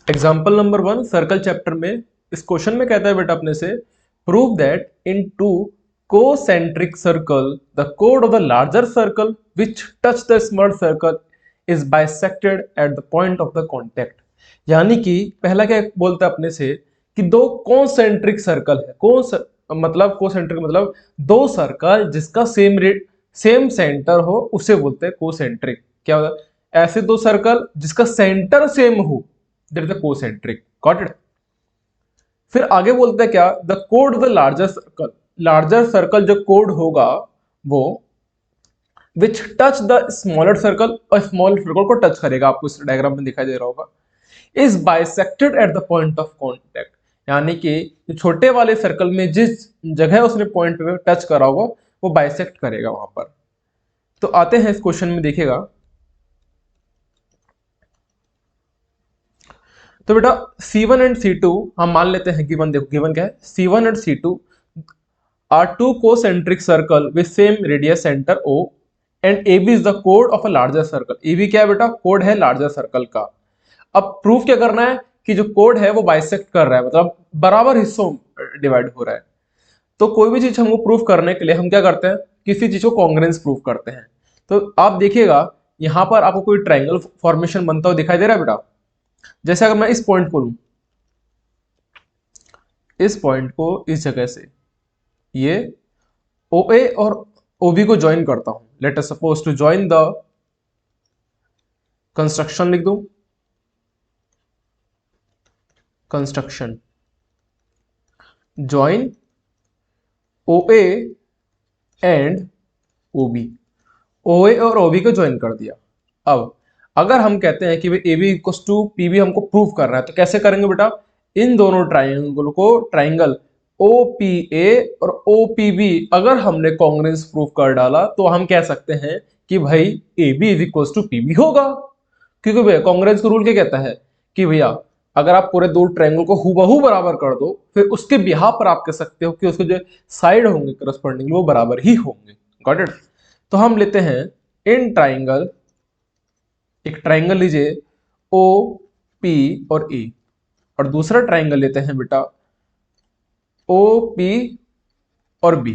Example number 1 circle chapter में इस question में कहता है बेटा अपने से prove that in two concentric circle the कोड of the larger circle which touch the small circle is bisected at the point of the contact. यानी कि पहला क्या बोलता है अपने से कि दो कोसेंट्रिक सर्कल है, मतलब कोसेंट्रिक मतलब दो सर्कल जिसका सेम सेंटर हो उसे बोलते हैं कोसेंट्रिक। क्या होता है? ऐसे दो सर्कल जिसका सेंटर सेम हो that is the concentric. Got it? फिर आगे बोलते हैं क्या, द कोड ऑफ द लार्जर सर्कल जो कोड होगा वो विच टच द स्मॉलर सर्कल और स्मॉलर सर्कल को टच करेगा, आपको इस डायग्राम में दिखाई दे रहा होगा, is bisected at the point of contact. यानी कि छोटे वाले सर्कल में जिस जगह उसने पॉइंट पे टच करा होगा वो बाइसेक्ट करेगा वहां पर। तो आते हैं इस क्वेश्चन में, देखिएगा। तो बेटा C1 एंड C2 हम मान लेते हैं गिवन। देखो गिवन क्या है, C1 and C2 are two concentric circle with same radius centre O and AB is the कोड of a larger circle. AB क्या है बेटा? कोड है लार्जर सर्कल का। अब प्रूफ क्या करना है कि जो कोड है वो बाइसेक्ट कर रहा है, मतलब बराबर हिस्सों डिवाइड हो रहा है। तो कोई भी चीज हमको प्रूफ करने के लिए हम क्या करते हैं, किसी चीज को कॉन्ग्रुएंस प्रूफ करते हैं। तो आप देखिएगा यहां पर आपको कोई ट्रायंगल फॉर्मेशन बनता हुआ दिखाई दे रहा है बेटा। जैसे अगर मैं इस पॉइंट को लूं, इस पॉइंट को इस जगह से ये OA और OB को ज्वाइन करता हूं, let us suppose to join the construction, लिख दूं construction, join OA and OB। OA और OB को ज्वाइन कर दिया। अब अगर हम कहते हैं कि भाई AB इक्वल्स टू PB हमको प्रूव करना है, तो कैसे करेंगे बेटा? इन दोनों ट्राइंगल को, ट्राइंगल OPA और OPB अगर हमने कॉन्ग्रुएंस प्रूफ कर डाला तो हम कह सकते हैं कि भाई AB is equals to PB होगा। क्योंकि भैया कॉन्ग्रुएंस का रूल क्या कहता है कि भैया अगर आप पूरे दो ट्रायंगल को हूबहू बराबर कर दो, फिर उसके बिहाफ पर आप कह सकते हो कि उसके जो साइड होंगे करस्पॉन्डिंग वो बराबर ही होंगे। Got it? तो हम लेते हैं इन ट्राइंगल, एक ट्राइंगल लीजिए OP और A, और दूसरा ट्राइंगल लेते हैं बेटा OP और B।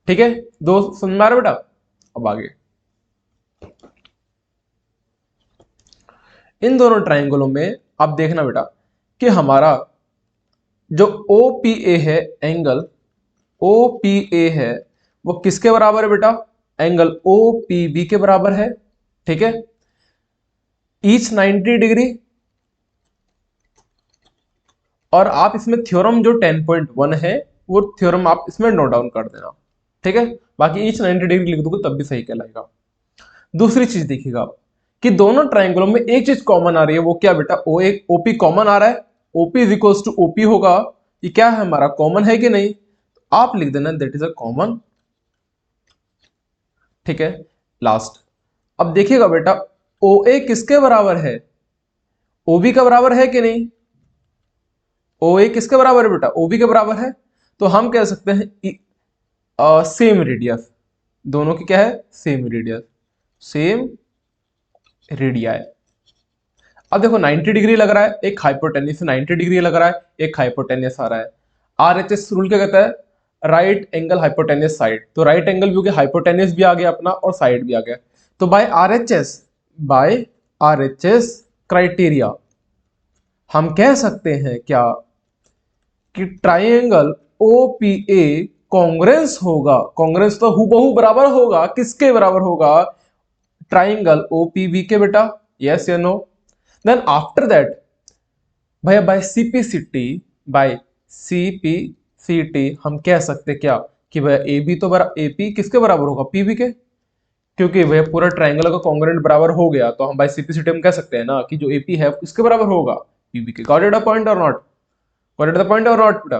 ठीक है, दो समझ में आ रहा बेटा? अब आगे इन दोनों ट्राइंगलों में आप देखना बेटा कि हमारा जो OPA है, एंगल OPA है वो किसके बराबर है बेटा? एंगल OPB के बराबर है। ठीक है, ईच 90 डिग्री। और आप इसमें थ्योरम जो 10.1 है वो थ्योरम आप इसमें नोट डाउन कर देना। ठीक है, बाकी ईच 90 डिग्री लिख दोगे तब भी सही कहलाएगा। दूसरी चीज देखिएगा आप कि दोनों ट्राइंगलों में एक चीज कॉमन आ रही है, वो क्या बेटा? OP कॉमन आ रहा है, OP is equals to OP होगा। ये क्या है हमारा, कॉमन है कि नहीं? तो आप लिख देना दैट इज अ कॉमन। ठीक है, लास्ट अब देखिएगा बेटा OA किसके बराबर है? OB का बराबर है कि नहीं? OA किसके बराबर है बेटा? OB के बराबर है। तो हम कह सकते हैं सेम रेडियस, दोनों की क्या है? Same radius, same radii. अब देखो 90 डिग्री लग रहा है, एक हाइपोटेन्यूस 90 डिग्री लग रहा है, एक हाइपोटेन्यूस आ रहा है। RHS रूल क्या कहता है? Right angle hypotenuse side. तो राइट एंगल भी हो गया, हाइपोटेन्यूस भी आ गया अपना और साइड भी आ गया। तो बाय RHS क्राइटेरिया हम कह सकते हैं क्या कि ट्राइंगल OPA कॉन्ग्रुएंस होगा। कॉन्ग्रुएंस तो हूबहू बराबर होगा, किसके बराबर होगा? ट्राइंगल OPB के बेटा। यस या नो? देन आफ्टर दैट भैया बाय CPCT हम कह सकते क्या कि भैया AB तो AP किसके बराबर होगा? PB के। क्योंकि वह पूरा ट्राइंगल का कॉन्ग्रुएंट बराबर हो गया तो हम बाय CPCT हम कह सकते हैं ना कि जो AP है इसके बराबर होगा PB के। गॉट इट द पॉइंट और not? Got it the point और नॉट बेटा?